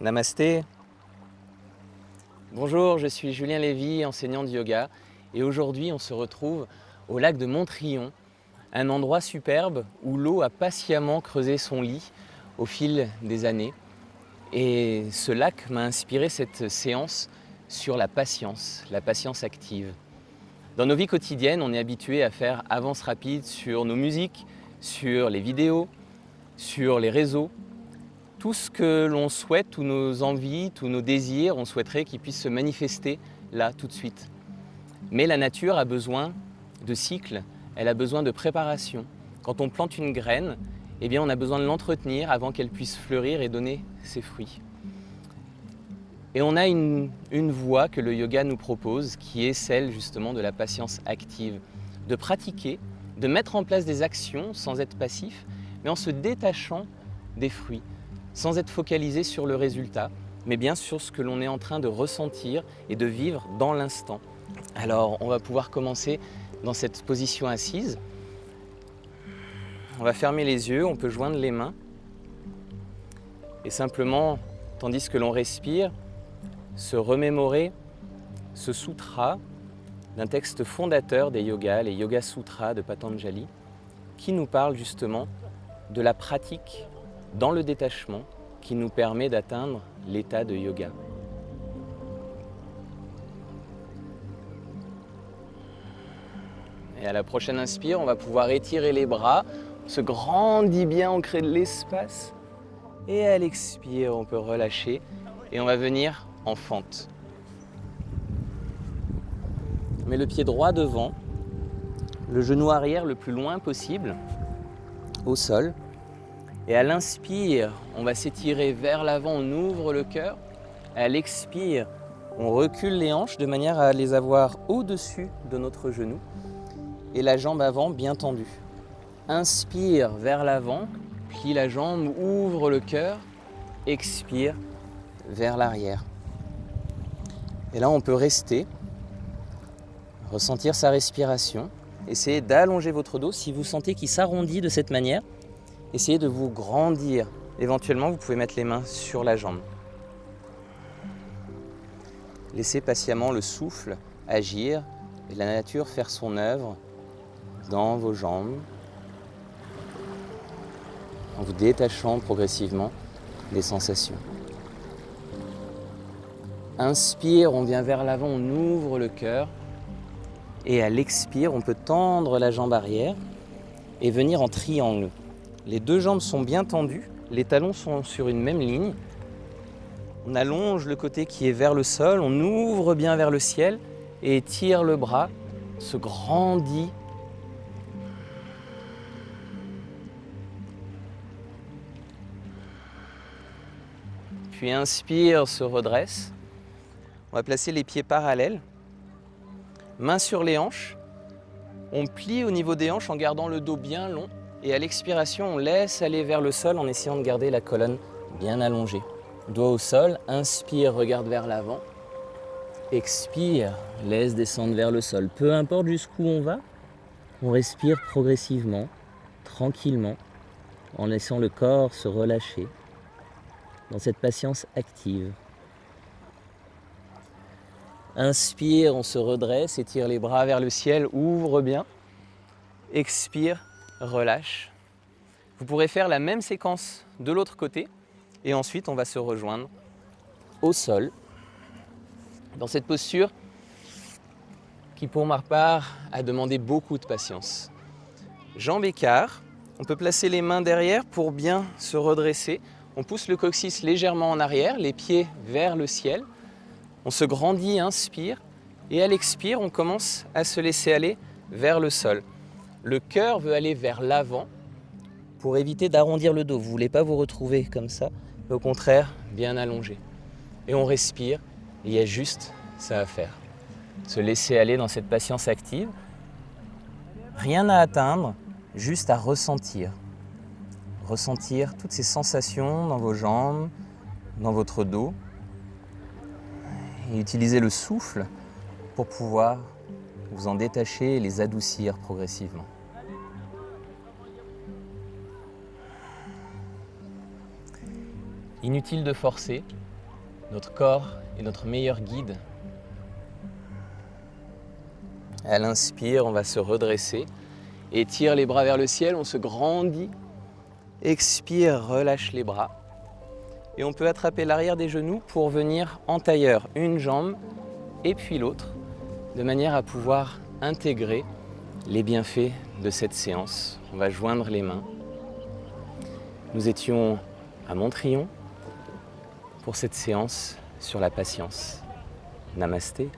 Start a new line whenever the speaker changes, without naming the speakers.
Namasté. Bonjour, je suis Julien Lévy, enseignant de yoga, et aujourd'hui on se retrouve au lac de Montrion, un endroit superbe où l'eau a patiemment creusé son lit au fil des années. Et ce lac m'a inspiré cette séance sur la patience active. Dans nos vies quotidiennes, on est habitué à faire avance rapide sur nos musiques, sur les vidéos, sur les réseaux. Tout ce que l'on souhaite, tous nos envies, tous nos désirs, on souhaiterait qu'ils puissent se manifester là, tout de suite. Mais la nature a besoin de cycles, elle a besoin de préparation. Quand on plante une graine, eh bien on a besoin de l'entretenir avant qu'elle puisse fleurir et donner ses fruits. Et on a une voie que le yoga nous propose, qui est celle justement de la patience active. De pratiquer, de mettre en place des actions sans être passif, mais en se détachant des fruits. Sans être focalisé sur le résultat, mais bien sur ce que l'on est en train de ressentir et de vivre dans l'instant. Alors, on va pouvoir commencer dans cette position assise. On va fermer les yeux, on peut joindre les mains. Et simplement, tandis que l'on respire, se remémorer ce sutra d'un texte fondateur des yogas, les Yoga Sutras de Patanjali, qui nous parle justement de la pratique dans le détachement qui nous permet d'atteindre l'état de yoga. Et à la prochaine inspire, on va pouvoir étirer les bras, on se grandit bien, on crée de l'espace. Et à l'expire, on peut relâcher et on va venir en fente. On met le pied droit devant, le genou arrière le plus loin possible au sol. Et à l'inspire, on va s'étirer vers l'avant, on ouvre le cœur. À l'expire, on recule les hanches de manière à les avoir au-dessus de notre genou. Et la jambe avant bien tendue. Inspire vers l'avant, plie la jambe, ouvre le cœur. Expire vers l'arrière. Et là, on peut rester, ressentir sa respiration. Essayez d'allonger votre dos si vous sentez qu'il s'arrondit de cette manière. Essayez de vous grandir. Éventuellement, vous pouvez mettre les mains sur la jambe. Laissez patiemment le souffle agir et la nature faire son œuvre dans vos jambes, en vous détachant progressivement des sensations. Inspire, on vient vers l'avant, on ouvre le cœur. Et à l'expire, on peut tendre la jambe arrière et venir en triangle. Les deux jambes sont bien tendues, les talons sont sur une même ligne. On allonge le côté qui est vers le sol, on ouvre bien vers le ciel et étire le bras, se grandit. Puis inspire, se redresse. On va placer les pieds parallèles, mains sur les hanches. On plie au niveau des hanches en gardant le dos bien long. Et à l'expiration, on laisse aller vers le sol en essayant de garder la colonne bien allongée. Doigt au sol, inspire, regarde vers l'avant. Expire, laisse descendre vers le sol. Peu importe jusqu'où on va, on respire progressivement, tranquillement, en laissant le corps se relâcher dans cette patience active. Inspire, on se redresse, étire les bras vers le ciel, ouvre bien. Expire, relâche. Vous pourrez faire la même séquence de l'autre côté et ensuite on va se rejoindre au sol dans cette posture qui pour ma part a demandé beaucoup de patience. Jambes écart, on peut placer les mains derrière pour bien se redresser. On pousse le coccyx légèrement en arrière, les pieds vers le ciel. On se grandit, inspire et à l'expire on commence à se laisser aller vers le sol. Le cœur veut aller vers l'avant pour éviter d'arrondir le dos. Vous ne voulez pas vous retrouver comme ça, mais au contraire, bien allongé. Et on respire, et il y a juste ça à faire. Se laisser aller dans cette patience active. Rien à atteindre, juste à ressentir. Ressentir toutes ces sensations dans vos jambes, dans votre dos. Et utiliser le souffle pour pouvoir vous en détacher et les adoucir progressivement. Inutile de forcer, Notre corps est notre meilleur guide. À l'inspire, on va se redresser. Étire les bras vers le ciel, on se grandit. Expire, relâche les bras. Et on peut attraper l'arrière des genoux pour venir en tailleur, une jambe et puis l'autre, de manière à pouvoir intégrer les bienfaits de cette séance. On va joindre les mains. Nous étions à Montrion pour cette séance sur la patience. Namasté.